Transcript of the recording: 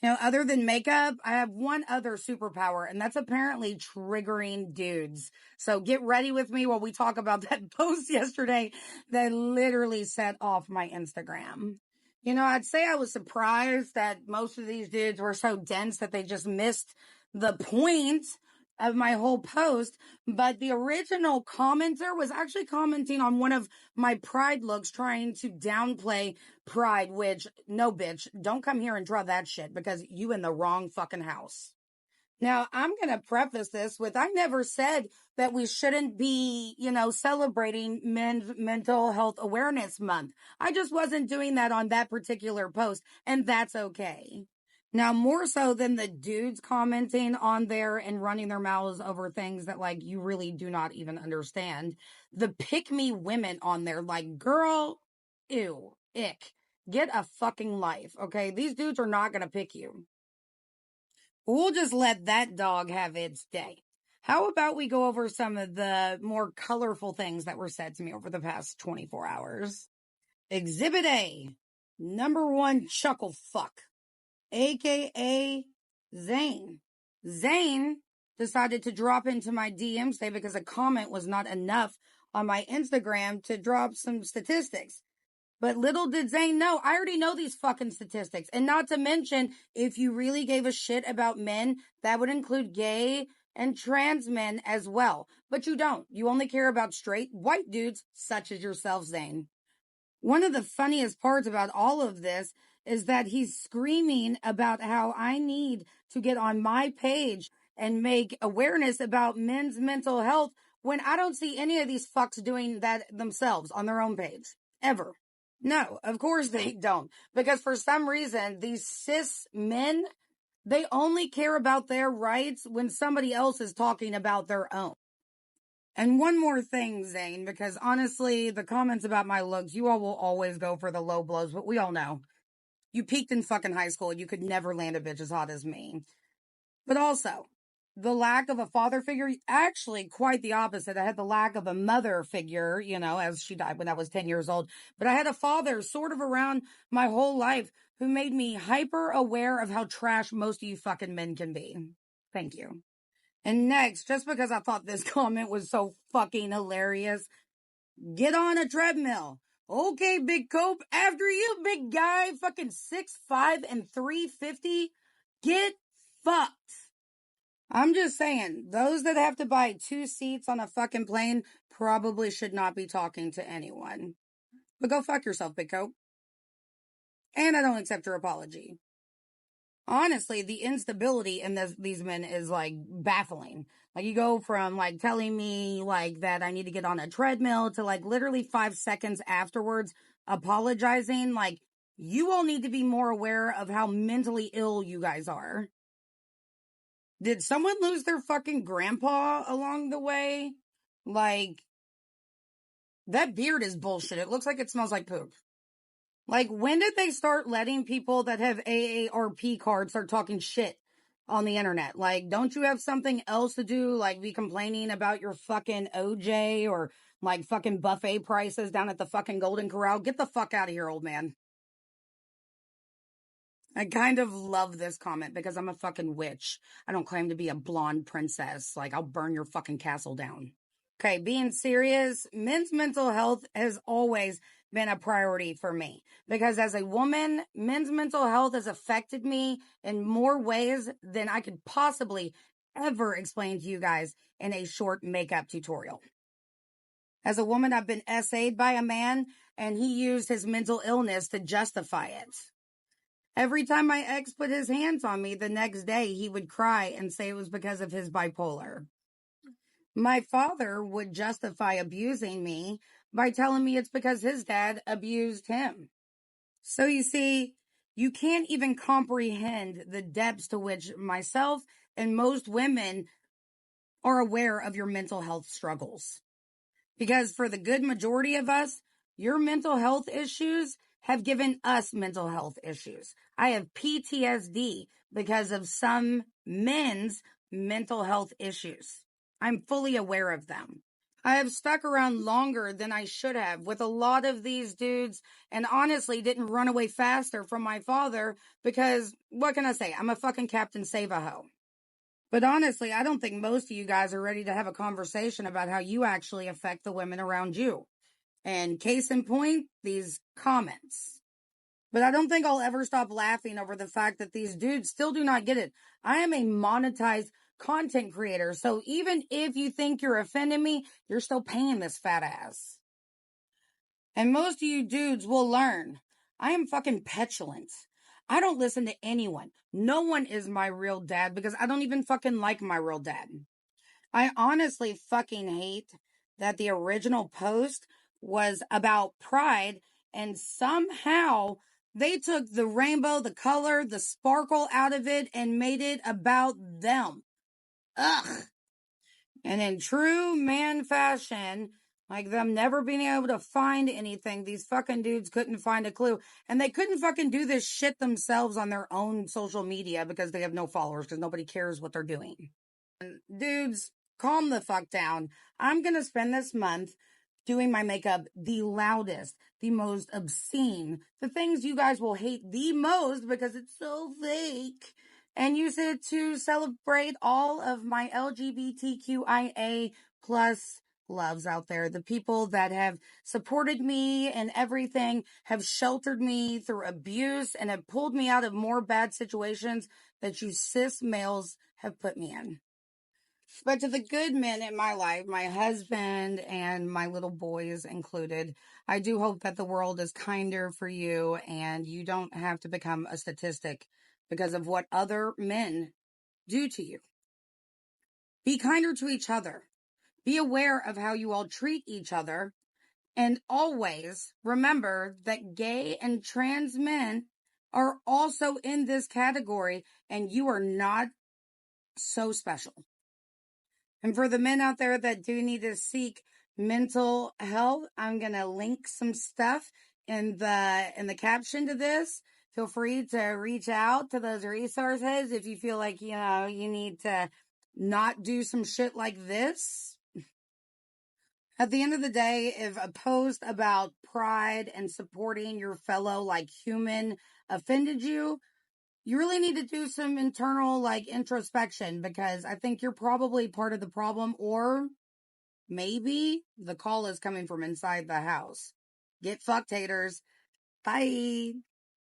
Other than makeup, I have one other superpower, and that's apparently triggering dudes. So get ready with me while we talk about that post yesterday that literally set off my Instagram. I'd say I was surprised that most of these dudes were so dense that they just missed the point of my whole post. But the original commenter was actually commenting on one of my pride looks, trying to downplay pride, which, no, bitch, don't come here and draw that shit because you in the wrong fucking house. Now, I'm going to preface this with, I never said that we shouldn't be, celebrating Men's Mental Health Awareness Month. I just wasn't doing that on that particular post, and that's okay. Now, more so than the dudes commenting on there and running their mouths over things that, like, you really do not even understand, the pick-me women on there, like, girl, ew, ick, get a fucking life, okay? These dudes are not going to pick you. We'll just let that dog have its day. How about we go over some of the more colorful things that were said to me over the past 24 hours? Exhibit A, number one chuckle fuck, aka Zane. Zane decided to drop into my DMs today because a comment was not enough on my Instagram to drop some statistics. But little did Zane know, I already know these fucking statistics. And not to mention, if you really gave a shit about men, that would include gay and trans men as well. But you don't. You only care about straight white dudes such as yourself, Zane. One of the funniest parts about all of this is that he's screaming about how I need to get on my page and make awareness about men's mental health when I don't see any of these fucks doing that themselves on their own page. Ever. No, of course they don't. Because for some reason, these cis men, they only care about their rights when somebody else is talking about their own. And one more thing, Zane, because honestly, the comments about my looks, you all will always go for the low blows, but we all know. You peaked in fucking high school. You could never land a bitch as hot as me. But also, the lack of a father figure, actually quite the opposite. I had the lack of a mother figure, as she died when I was 10 years old. But I had a father sort of around my whole life who made me hyper aware of how trash most of you fucking men can be. Thank you. And next, just because I thought this comment was so fucking hilarious, get on a treadmill. Okay, big cope, after you, big guy, fucking 6'5" and 350, get fucked. I'm just saying, those that have to buy 2 seats on a fucking plane probably should not be talking to anyone. But go fuck yourself, big cope. And I don't accept your apology. Honestly, the instability in these men is like baffling. Like, you go from like telling me like that I need to get on a treadmill to like literally 5 seconds afterwards apologizing. Like, you all need to be more aware of how mentally ill you guys are. Did someone lose their fucking grandpa along the way? Like, that beard is bullshit. It looks like it smells like poop. Like, when did they start letting people that have AARP cards start talking shit on the internet? Like, don't you have something else to do? Like, be complaining about your fucking OJ or like fucking buffet prices down at the fucking Golden Corral? Get the fuck out of here, old man. I kind of love this comment because I'm a fucking witch. I don't claim to be a blonde princess. Like, I'll burn your fucking castle down. Okay, being serious, men's mental health has always been a priority for me because as a woman, men's mental health has affected me in more ways than I could possibly ever explain to you guys in a short makeup tutorial. As a woman, I've been essayed by a man and he used his mental illness to justify it. Every time my ex put his hands on me, the next day he would cry and say it was because of his bipolar. My father would justify abusing me by telling me it's because his dad abused him. So you see, you can't even comprehend the depths to which myself and most women are aware of your mental health struggles. Because for the good majority of us, your mental health issues have given us mental health issues. I have PTSD because of some men's mental health issues. I'm fully aware of them. I have stuck around longer than I should have with a lot of these dudes, and honestly didn't run away faster from my father because, what can I say? I'm a fucking Captain Save-A-Ho. But honestly, I don't think most of you guys are ready to have a conversation about how you actually affect the women around you. And case in point, these comments. But I don't think I'll ever stop laughing over the fact that these dudes still do not get it. I am a monetized content creator, so even if you think you're offending me, you're still paying this fat ass. And most of you dudes will learn. I am fucking petulant. I don't listen to anyone. No one is my real dad because I don't even fucking like my real dad. I honestly fucking hate that the original post was about pride and somehow they took the rainbow, the color, the sparkle out of it and made it about them. Ugh. And in true man fashion, like them never being able to find anything, these fucking dudes couldn't find a clue. And they couldn't fucking do this shit themselves on their own social media because they have no followers because nobody cares what they're doing. Dudes, calm the fuck down. I'm gonna spend this month doing my makeup the loudest, the most obscene, the things you guys will hate the most because it's so fake. And use it to celebrate all of my LGBTQIA plus loves out there. The people that have supported me and everything, have sheltered me through abuse, and have pulled me out of more bad situations that you cis males have put me in. But to the good men in my life, my husband and my little boys included, I do hope that the world is kinder for you and you don't have to become a statistic because of what other men do to you. Be kinder to each other. Be aware of how you all treat each other. And always remember that gay and trans men are also in this category and you are not so special. And for the men out there that do need to seek mental health, I'm going to link some stuff in the caption to this. Feel free to reach out to those resources if you feel like, you need to not do some shit like this. At the end of the day, if a post about pride and supporting your fellow human offended you, you really need to do some internal introspection because I think you're probably part of the problem, or maybe the call is coming from inside the house. Get fucked, haters. Bye.